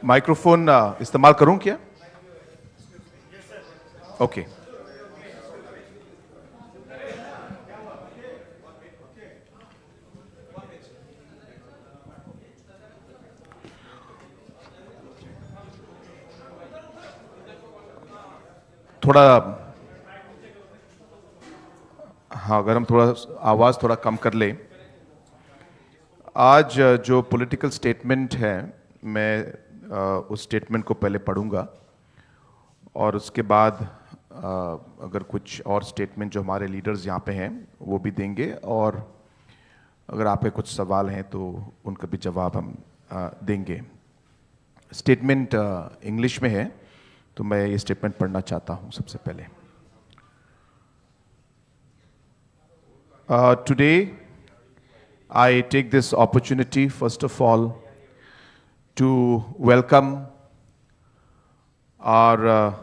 Microphone इस्तेमाल करूं क्या? ओके। थोड़ा हाँ, अगर हम थोड़ा आवाज़ थोड़ा कम कर ले। आज जो पॉलिटिकल स्टेटमेंट है, मैं उस स्टेटमेंट को पहले पढ़ूंगा और उसके बाद अगर कुछ और स्टेटमेंट जो हमारे लीडर्स यहाँ पे हैं वो भी देंगे, और अगर आपके कुछ सवाल हैं तो उनका भी जवाब हम देंगे। स्टेटमेंट इंग्लिश में है, तो मैं ये स्टेटमेंट पढ़ना चाहता हूँ सबसे पहले। Today, I take this opportunity, first of all, to welcome our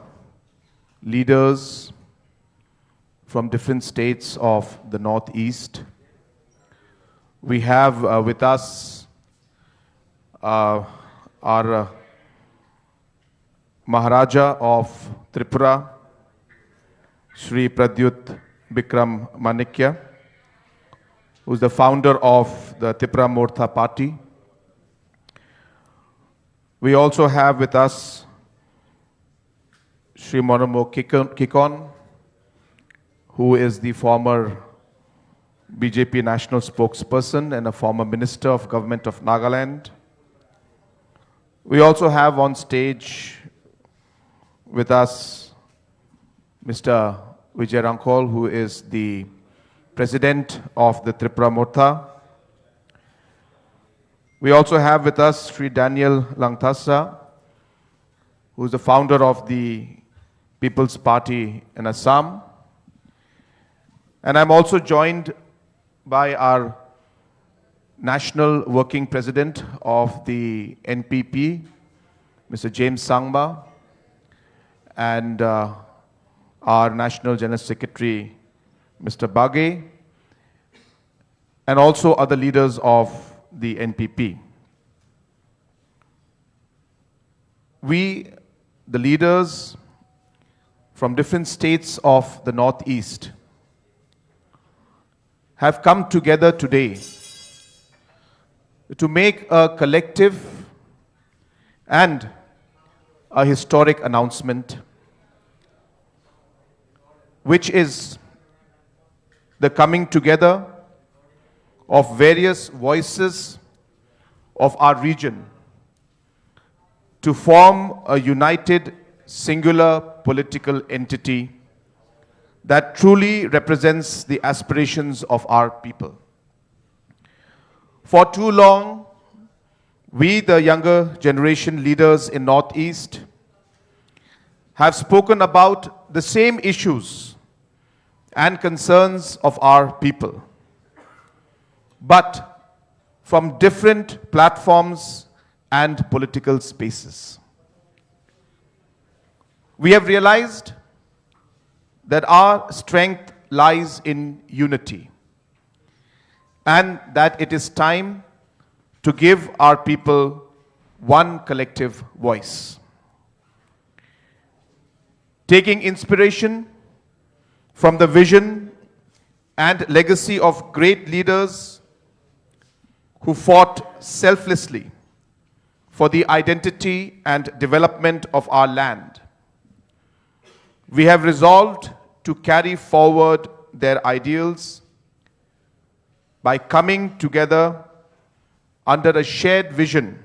leaders from different states of the Northeast. We have with us our Maharaja of Tripura, Shri Pradyut Bikram Manikya, who is the founder of the Tripura Mortha Party. We also have with us Shri Monomo Kikon, who is the former BJP national spokesperson and a former minister of government of Nagaland. We also have on stage with us Mr. Vijay Rankol, who is the president of the Tripura Mortha. We also have with us Sri Daniel Langthasa, who is the founder of the People's Party in Assam. And I'm also joined by our National Working President of the NPP, Mr. James Sangma, and our National General Secretary, Mr. Baghe, and also other leaders of the NPP. We, the leaders from different states of the Northeast, have come together today to make a collective and a historic announcement, which is the coming together of various voices of our region to form a united, singular political entity that truly represents the aspirations of our people. For too long, we, the younger generation leaders in Northeast, have spoken about the same issues and concerns of our people, but from different platforms and political spaces. We have realized that our strength lies in unity, and that it is time to give our people one collective voice. Taking inspiration from the vision and legacy of great leaders who fought selflessly for the identity and development of our land, we have resolved to carry forward their ideals by coming together under a shared vision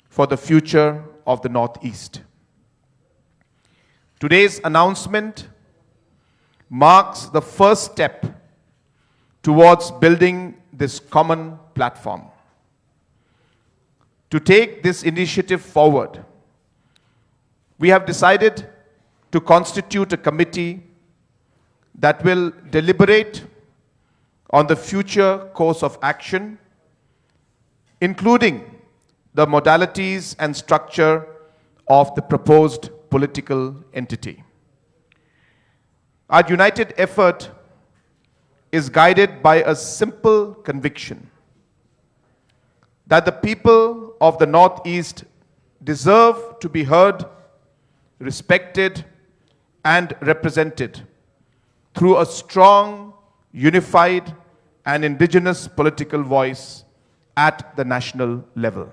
for the future of the Northeast. Today's announcement marks the first step towards building this common platform. To take this initiative forward, we have decided to constitute a committee that will deliberate on the future course of action, including the modalities and structure of the proposed political entity. Our united effort is guided by a simple conviction that the people of the Northeast deserve to be heard, respected, and represented through a strong, unified, and indigenous political voice at the national level.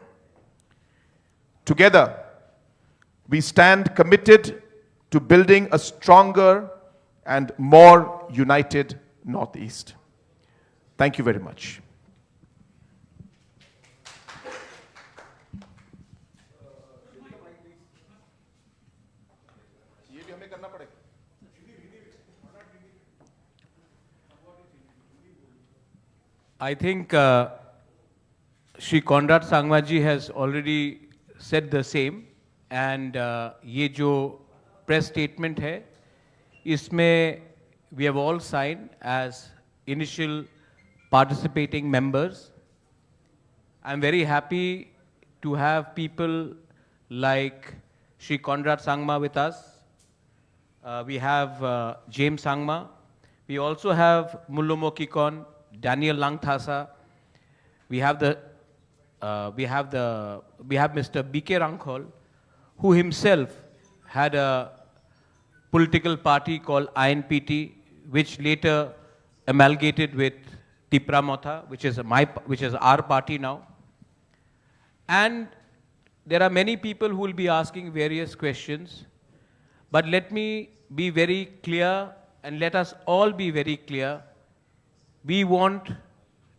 Together, we stand committed to building a stronger and more united Northeast. Thank you very much. I think Shri Conrad Sangma ji has already said the same, and ये जो press statement है, इसमें we have all signed as initial participating members. I'm very happy to have people like Shri Conrad Sangma with us. We have James Sangma. We also have Mullumo Kikon, Daniel Langthasa. We have Mr. B.K. Rankhol, who himself had a political party called INPT, which later amalgamated with Tipra Motha, which is our party now. And there are many people who will be asking various questions, but let me be very clear, and let us all be very clear. We want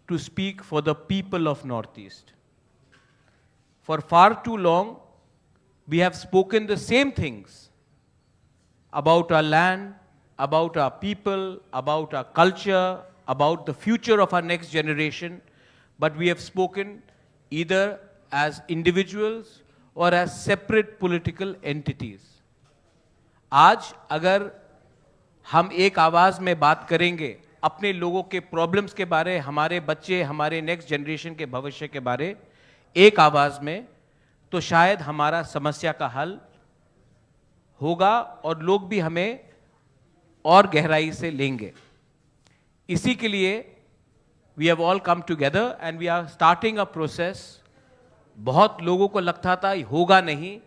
to speak for the people of Northeast. For far too long, we have spoken the same things about our land, about our people, about our culture, about the future of our next generation, but we have spoken either as individuals or as separate political entities. आज अगर हम एक आवाज़ में बात करेंगे अपने लोगों के प्रॉब्लम्स के बारे, हमारे बच्चे, हमारे नेक्स्ट जनरेशन के भविष्य के बारे एक आवाज़ में, तो शायद हमारा समस्या का हल होगा और लोग भी हमें और गहराई से लेंगे. इसी के लिए we have all come together and we are starting a process. बहुत लोगों को लगता था होगा नहीं,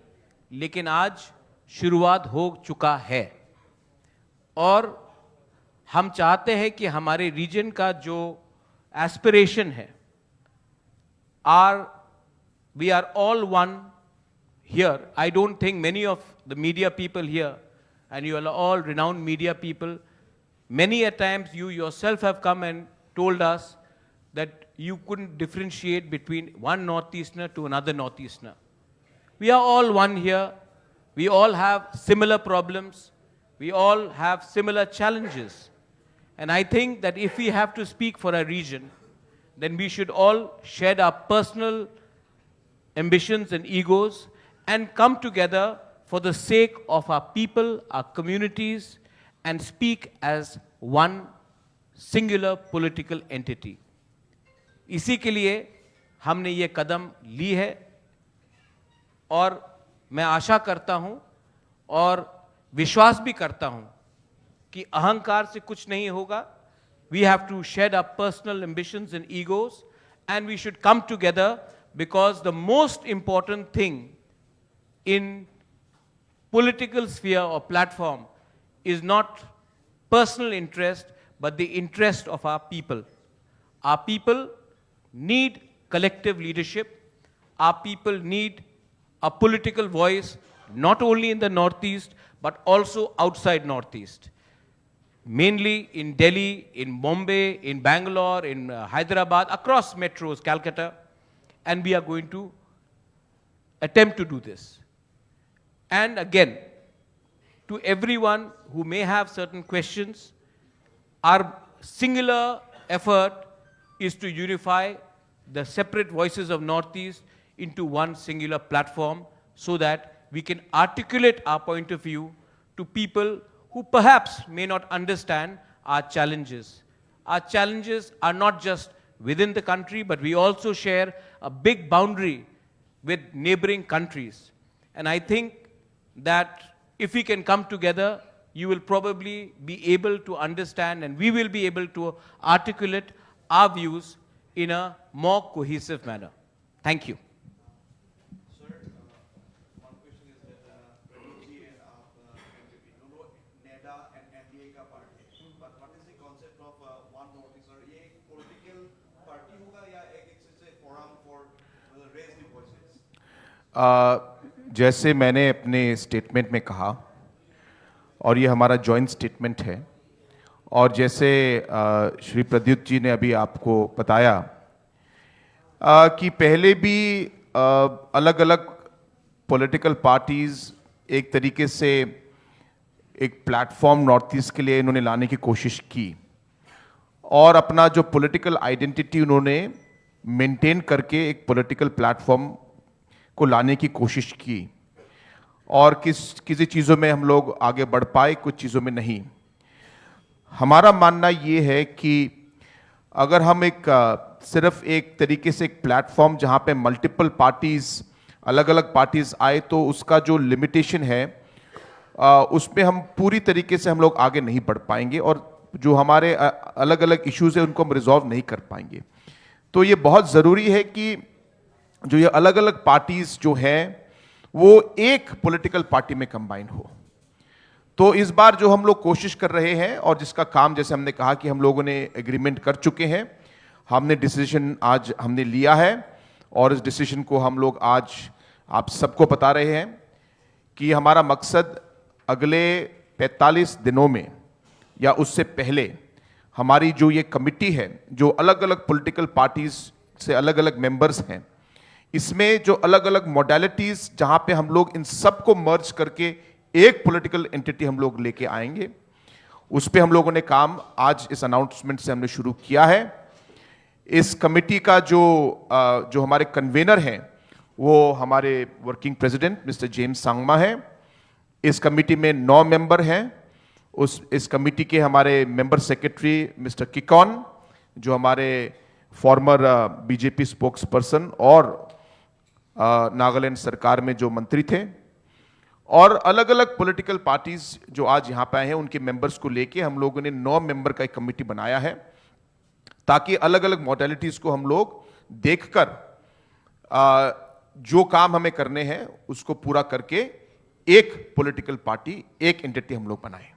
लेकिन आज शुरुआत हो चुका है और हम चाहते हैं कि हमारे रीजन का जो एस्पिरेशन है, we are all one here. I don't think many of the media people here, and you are all renowned media people, many a times you yourself have come and told us that you couldn't differentiate between one Northeasterner to another Northeasterner. We are all one here. We all have similar problems. We all have similar challenges. And I think that if we have to speak for a region, then we should all shed our personal ambitions and egos and come together for the sake of our people, our communities, and speak as one singular political entity. इसी के लिए हमने ये कदम ली है और मैं आशा करता हूं और विश्वास भी करता हूं कि अहंकार से कुछ नहीं होगा. We have to shed our personal ambitions and egos, and we should come together, because the most important thing in political sphere or platform is not personal interest, but the interest of our people. Our people need collective leadership. Our people need a political voice, not only in the Northeast, but also outside Northeast. Mainly in Delhi, in Bombay, in Bangalore, in Hyderabad, across metros, Calcutta, and we are going to attempt to do this. And again, to everyone who may have certain questions, our singular effort is to unify the separate voices of Northeast into one singular platform so that we can articulate our point of view to people who perhaps may not understand our challenges. Our challenges are not just within the country, but we also share a big boundary with neighboring countries. And I think that if we can come together, you will probably be able to understand, and we will be able to articulate our views in a more cohesive manner. Thank you. concept of one Northeast, or ये एक political party होगा या एक forum for raise the voices? जैसे मैंने अपने statement में कहा, और ये हमारा जॉइंट स्टेटमेंट है, और जैसे श्री प्रद्युत जी ने अभी आपको बताया कि पहले भी अलग अलग पॉलिटिकल पार्टीज एक तरीके से एक प्लेटफॉर्म नॉर्थ ईस्ट के लिए इन्होंने लाने की कोशिश की, और अपना जो पॉलिटिकल आइडेंटिटी उन्होंने मेंटेन करके एक पॉलिटिकल प्लेटफॉर्म को लाने की कोशिश की, और किसी चीज़ों में हम लोग आगे बढ़ पाए, कुछ चीज़ों में नहीं। हमारा मानना ये है कि अगर हम सिर्फ एक तरीके से एक प्लेटफॉर्म जहाँ पे मल्टीपल पार्टीज, अलग अलग पार्टीज आए, तो उसका जो लिमिटेशन है उसमें हम पूरी तरीके से हम लोग आगे नहीं बढ़ पाएंगे, और जो हमारे अलग अलग इश्यूज है उनको हम रिजॉल्व नहीं कर पाएंगे। तो ये बहुत ज़रूरी है कि जो ये अलग अलग पार्टीज जो हैं वो एक पॉलिटिकल पार्टी में कंबाइन हो। तो इस बार जो हम लोग कोशिश कर रहे हैं, और जिसका काम जैसे हमने कहा कि हम लोगों ने एग्रीमेंट कर चुके हैं, हमने डिसीजन आज हमने लिया है, और इस डिसीजन को हम लोग आज आप सबको बता रहे हैं कि हमारा मकसद अगले 45 दिनों में या उससे पहले हमारी जो ये कमिटी है, जो अलग अलग पॉलिटिकल पार्टीज से अलग अलग मेंबर्स हैं, इसमें जो अलग अलग मॉडलिटीज जहां पे हम लोग इन सबको मर्ज करके एक पॉलिटिकल एंटिटी हम लोग लेके आएंगे, उस पे हम लोगों ने काम आज इस अनाउंसमेंट से हमने शुरू किया है। इस कमिटी का जो हमारे कन्वेनर हैं वो हमारे working president mister James Sangma है। इस कमिटी में 9 मेंबर हैं। इस कमिटी के हमारे मेंबर सेक्रेटरी मिस्टर किकॉन, जो हमारे फॉर्मर बीजेपी स्पोक्स पर्सन और नागालैंड सरकार में जो मंत्री थे, और अलग अलग पॉलिटिकल पार्टीज जो आज यहां पे आए हैं उनके मेंबर्स को लेके हम लोगों ने 9 मेंबर का एक कमिटी बनाया है, ताकि अलग अलग मॉडलिटीज को हम लोग देखकर जो काम हमें करने हैं उसको पूरा करके एक पॉलिटिकल पार्टी, एक एंटिटी हम लोग बनाएं।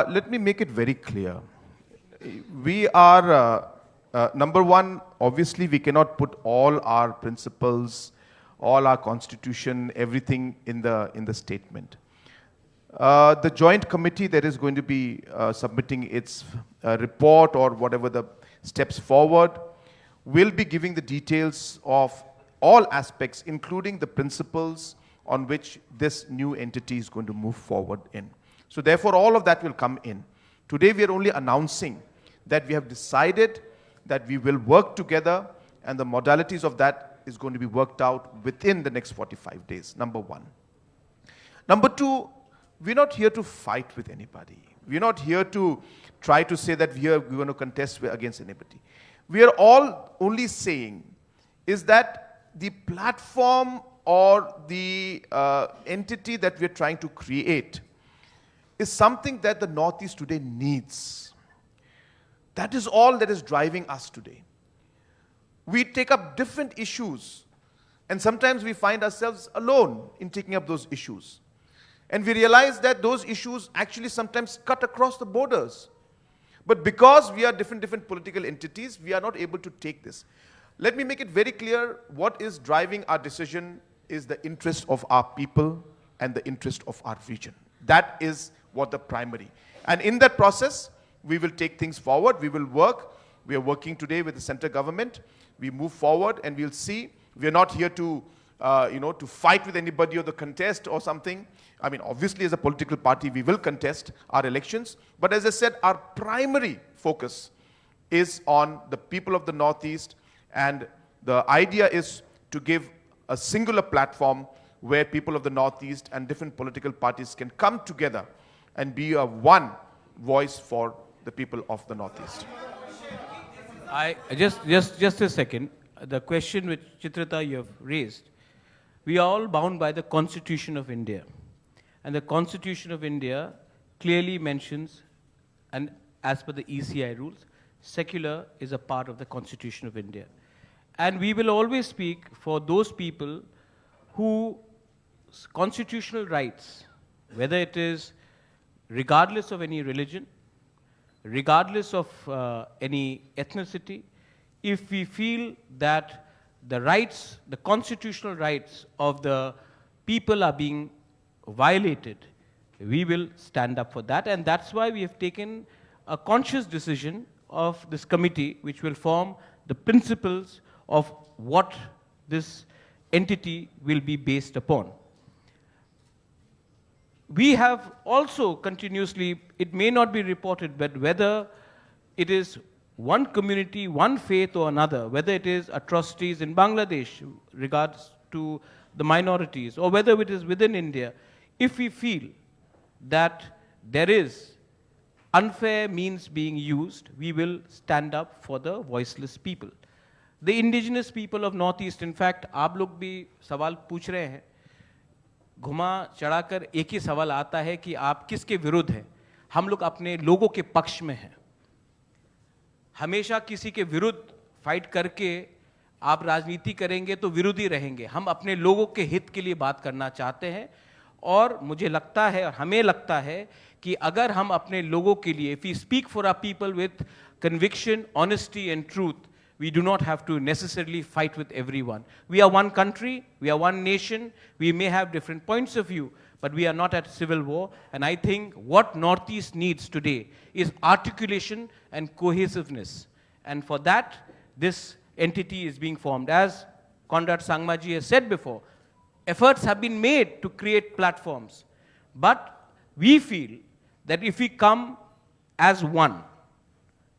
Let me make it very clear. We are, number one, obviously we cannot put all our principles, all our constitution, everything in the statement. The joint committee that is going to be submitting its report or whatever the steps forward will be giving the details of all aspects, including the principles on which this new entity is going to move forward in. So therefore, all of that will come in. Today, we are only announcing that we have decided that we will work together, and the modalities of that is going to be worked out within the next 45 days, number one. Number two, we're not here to fight with anybody. We're not here to try to say that we're going to contest against anybody. We are all only saying is that the platform or the entity that we're trying to create is something that the Northeast today needs. That is all that is driving us today. We take up different issues, and sometimes we find ourselves alone in taking up those issues. And we realize that those issues actually sometimes cut across the borders. But because we are different political entities, we are not able to take this. Let me make it very clear, what is driving our decision is the interest of our people and the interest of our region. That is what the primary. And in that process, we will take things forward, we will work. We are working today with the center government. We move forward and we'll see. We are not here to, to fight with anybody or the contest or something. I mean, obviously as a political party, we will contest our elections. But as I said, our primary focus is on the people of the Northeast, and the idea is to give a singular platform where people of the Northeast and different political parties can come together and be a one voice for the people of the Northeast. Just a second. The question which Chitrita you have raised, we are all bound by the Constitution of India. And the Constitution of India clearly mentions, and as per the ECI rules, secular is a part of the Constitution of India. And we will always speak for those people whose constitutional rights, whether it is regardless of any religion, regardless of any ethnicity, if we feel that the rights, the constitutional rights of the people are being violated, we will stand up for that. And that's why we have taken a conscious decision of this committee, which will form the principles of what this entity will be based upon. We have also continuously, it may not be reported, but whether it is one community, one faith or another, whether it is atrocities in Bangladesh regards to the minorities, or whether it is within India, if we feel that there is unfair means being used, we will stand up for the voiceless people. The indigenous people of Northeast, in fact, आप लोग भी सवाल पूछ रहे हैं, घुमा चढ़ाकर एक ही सवाल आता है कि आप किसके विरुद्ध हैं? हम लोग अपने लोगों के पक्ष में हैं। हमेशा किसी के विरुद्ध फाइट करके आप राजनीति करेंगे तो विरोधी रहेंगे। हम अपने लोगों के हित के लिए बात करना चाहते हैं और मुझे लगता है और हमें लगता है कि अगर हम अपने लोगों के लिए, if we speak for our people with conviction, honesty and truth, we do not have to necessarily fight with everyone. We are one country, we are one nation, we may have different points of view, but we are not at civil war. And I think what Northeast needs today is articulation and cohesiveness. And for that, this entity is being formed. As Conrad Sangmaji has said before, efforts have been made to create platforms. But we feel that if we come as one,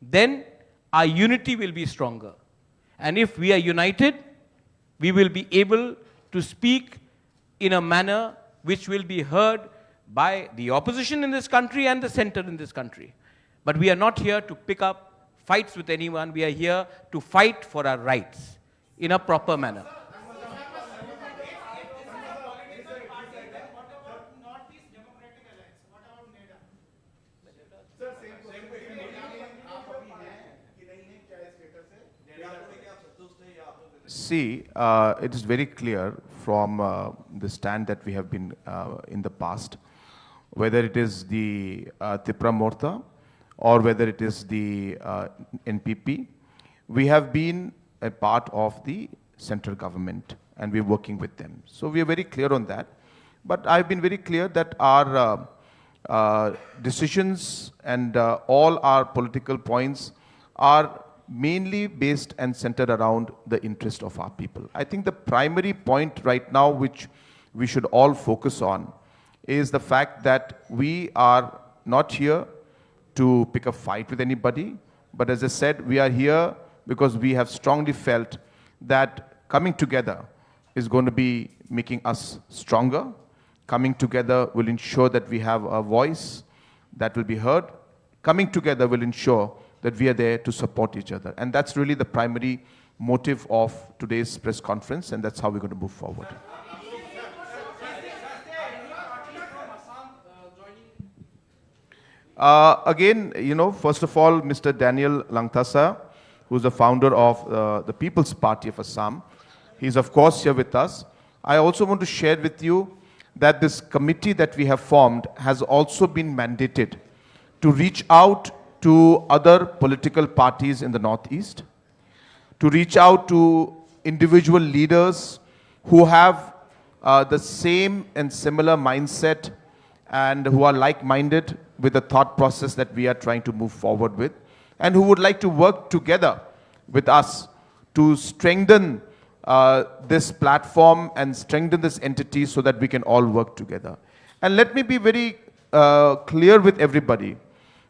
then our unity will be stronger. And if we are united, we will be able to speak in a manner which will be heard by the opposition in this country and the center in this country. But we are not here to pick up fights with anyone. We are here to fight for our rights in a proper manner. See, it is very clear from the stand that we have been in the past, whether it is the Tipra Morta or whether it is the NPP, we have been a part of the central government and we're working with them. So we are very clear on that. But I've been very clear that our decisions and all our political points are mainly based and centered around the interest of our people. I think the primary point right now which we should all focus on is the fact that we are not here to pick a fight with anybody, but as I said, we are here because we have strongly felt that coming together is going to be making us stronger. Coming together will ensure that we have a voice that will be heard. Coming together will ensure that we are there to support each other. And that's really the primary motive of today's press conference, and that's how we're going to move forward. Again, you know, first of all, Mr. Daniel Langthassa, who's the founder of the People's Party of Assam, he's of course here with us. I also want to share with you that this committee that we have formed has also been mandated to reach out to other political parties in the Northeast, to reach out to individual leaders who have the same and similar mindset and who are like-minded with the thought process that we are trying to move forward with, and who would like to work together with us to strengthen this platform and strengthen this entity so that we can all work together. And let me be very clear with everybody.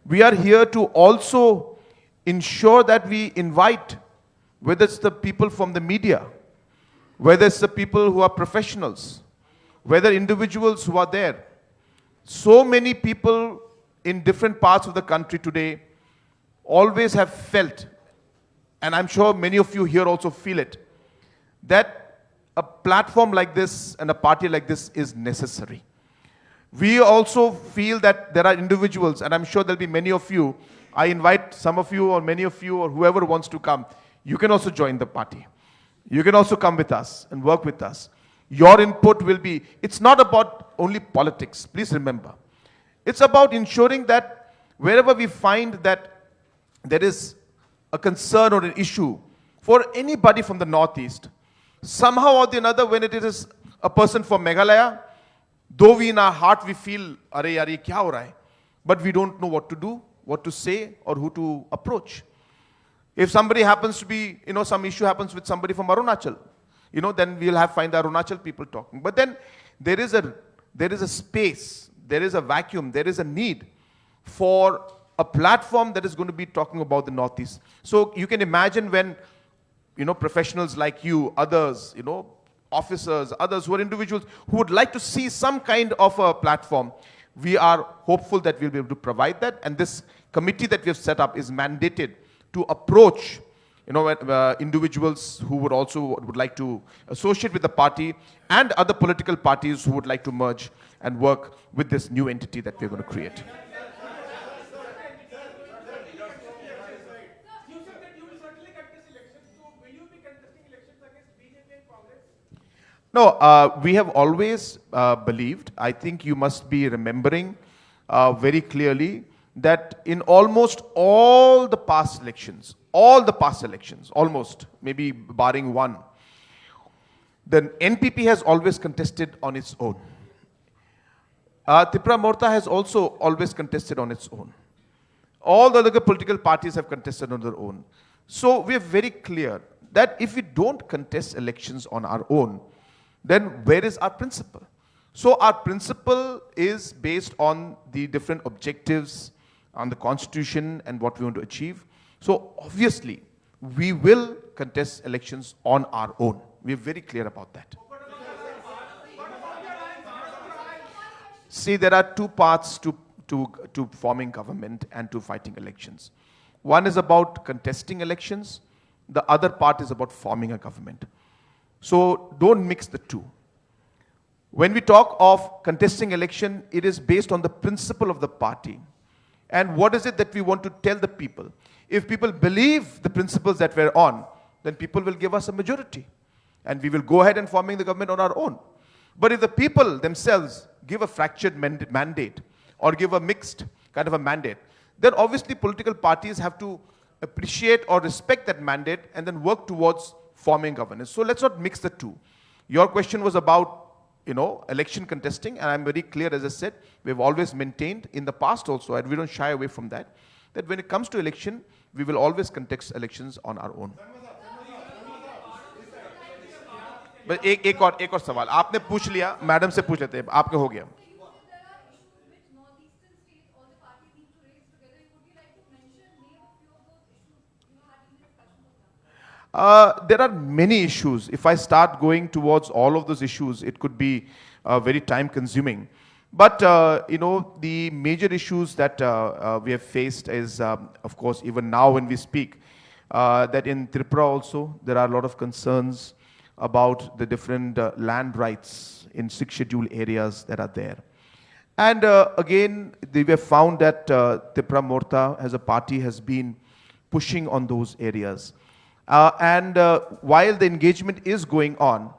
We are here to also ensure that we invite, whether it's the people from the media, whether it's the people who are professionals, whether individuals who are there. So many people in different parts of the country today always have felt, and I'm sure many of you here also feel it, that a platform like this and a party like this is necessary. We also feel that there are individuals, and I'm sure there'll be many of you. I invite some of you or many of you or whoever wants to come. You can also join the party. You can also come with us and work with us. Your input will be, it's not about only politics, please remember. It's about ensuring that wherever we find that there is a concern or an issue for anybody from the Northeast, somehow or the another, when it is a person from Meghalaya, though we in our heart we feel, "Are yaar, ye kya ho raha hai?" But we don't know what to do, what to say, or who to approach. If somebody happens to be, some issue happens with somebody from Arunachal, then we'll find the Arunachal people talking. But then there is a space, there is a vacuum, there is a need for a platform that is going to be talking about the Northeast. So you can imagine when, professionals like you, others, officers, others who are individuals who would like to see some kind of a platform, we are hopeful that we'll be able to provide that. And this committee that we have set up is mandated to approach individuals who would like to associate with the party and other political parties who would like to merge and work with this new entity that we're going to create. You said that you will certainly contest elections. So will you be contesting elections against BJP and Congress? No, we have always believed, I think you must be remembering very clearly, that in almost all the past elections, almost, maybe barring one, the NPP has always contested on its own. Tripura Morta has also always contested on its own. All the other political parties have contested on their own. So we are very clear that if we don't contest elections on our own, then where is our principle? So our principle is based on the different objectives, on the constitution and what we want to achieve. So obviously, we will contest elections on our own. We are very clear about that. See, there are two parts to forming government and to fighting elections. One is about contesting elections. The other part is about forming a government. So don't mix the two. When we talk of contesting election, it is based on the principle of the party. And what is it that we want to tell the people? If people believe the principles that we're on, then people will give us a majority. And we will go ahead and forming the government on our own. But if the people themselves give a fractured mandate or give a mixed kind of a mandate, then obviously political parties have to appreciate or respect that mandate and then work towards forming governance. So let's not mix the two. Your question was about, election contesting, and I'm very clear, as I said, we've always maintained in the past also, and we don't shy away from that when it comes to election, we will always contest elections on our own. बस एक और सवाल आपने पूछ लिया, madam से पूछ लेते हैं, आपके हो गया. There are many issues. If I start going towards all of those issues, it could be very time consuming. But, the major issues that we have faced is, of course, even now when we speak, that in Tripura also, there are a lot of concerns about the different land rights in 6 scheduled areas that are there. And again, we have found that Tripura Morta as a party has been pushing on those areas. And while the engagement is going on,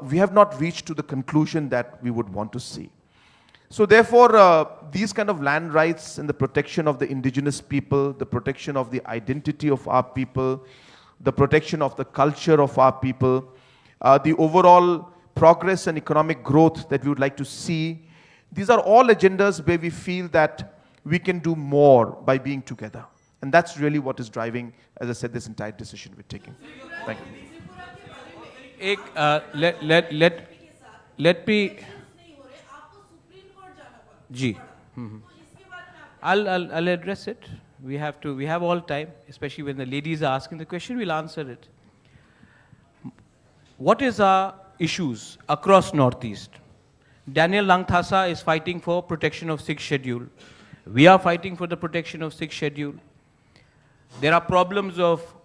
we have not reached to the conclusion that we would want to see. So therefore, these kind of land rights and the protection of the indigenous people, the protection of the identity of our people, the protection of the culture of our people, the overall progress and economic growth that we would like to see, these are all agendas where we feel that we can do more by being together. And that's really what is driving, as I said, this entire decision we're taking. Thank you. Let me. Ji. I'll address it. We have all time, especially when the ladies are asking the question, we'll answer it. What is our issues across Northeast? Daniel Langthasa is fighting for protection of 6th schedule. We are fighting for the protection of 6th schedule. There are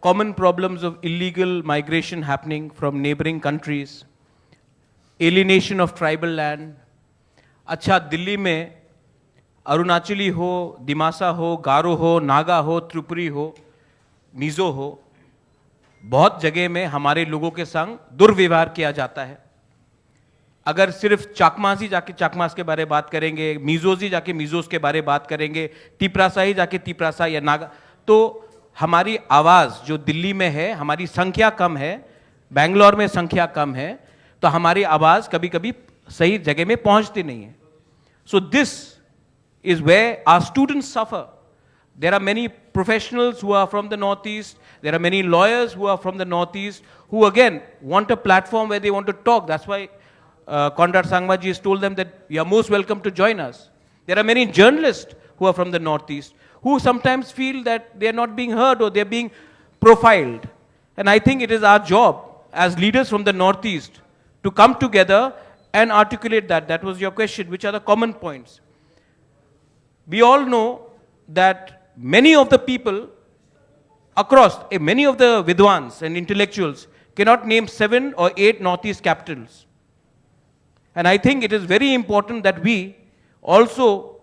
common problems of illegal migration happening from neighboring countries, alienation of tribal land. अच्छा दिल्ली में अरुणाचली हो, दिमासा हो, गारो हो, नागा हो, त्रिपुरी हो, मिजो हो, बहुत जगह में हमारे लोगों के संग दुर्व्यवहार किया जाता है. अगर सिर्फ चाकमासी जाके चाकमास के बारे में बात करेंगे, मिजोजी जाके मिजोस के बारे में बात करेंगे, तिपरासा ही जाके तिपरासा या नागा, तो हमारी आवाज़ जो दिल्ली में है, हमारी संख्या कम है, बेंगलोर में संख्या कम है, तो हमारी आवाज़ कभी कभी सही जगह में पहुंचती नहीं है. So this is where our students suffer. There are many professionals who are from the Northeast. There are many lawyers who are from the Northeast who again want a platform where they want to talk. That's why Conrad Sangmaji has told them that you are most welcome to join us. There are many journalists who are from the Northeast who sometimes feel that they are not being heard or they are being profiled. And I think it is our job as leaders from the Northeast to come together and articulate that. That was your question. Which are the common points? We all know that many of the people across, many of the Vidwans and intellectuals cannot name 7 or 8 Northeast capitals. And I think it is very important that we also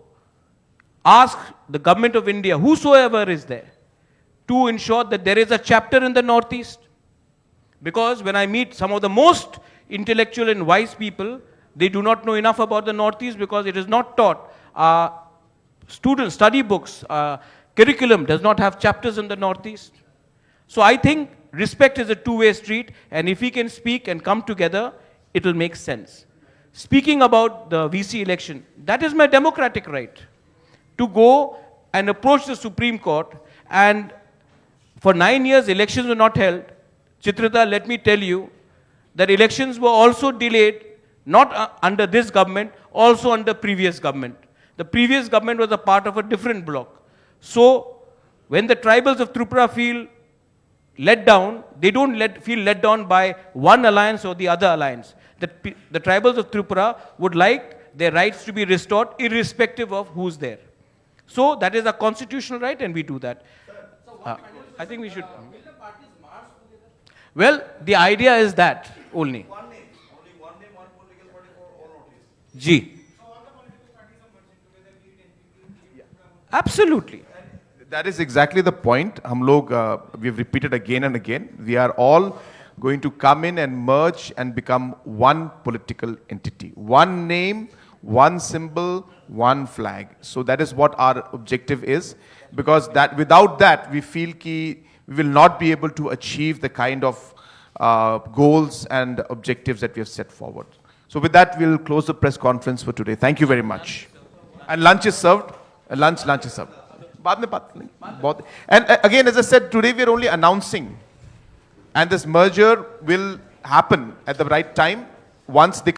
ask the government of India, whosoever is there, to ensure that there is a chapter in the Northeast. Because when I meet some of the most intellectual and wise people, they do not know enough about the Northeast because it is not taught. Students, study books, curriculum does not have chapters in the Northeast. So I think respect is a two-way street, and if we can speak and come together, it will make sense. Speaking about the VC election, that is my democratic right to go and approach the Supreme Court, and for 9 years elections were not held. Chitrita, let me tell you that elections were also delayed, not under this government, also under previous government. The previous government was a part of a different bloc. So, when the tribals of Tripura feel let down, they don't feel let down by one alliance or the other alliance. The tribals of Tripura would like their rights to be restored irrespective of who's there. So, that is a constitutional right and we do that. I think we should. Well, the idea is that only. One name, one political party for all Northeast. G. Absolutely. That is exactly the point. हम लोग we've repeated again and again. We are all going to come in and merge and become one political entity. One name, one symbol, one flag. So that is what our objective is. Because that without that, we feel ki we will not be able to achieve the kind of goals and objectives that we have set forward. So with that, we'll close the press conference for today. Thank you very much. And lunch is served. Lunch is served. बाद में बात नहीं. And again, as I said, today we are only announcing. And this merger will happen at the right time once they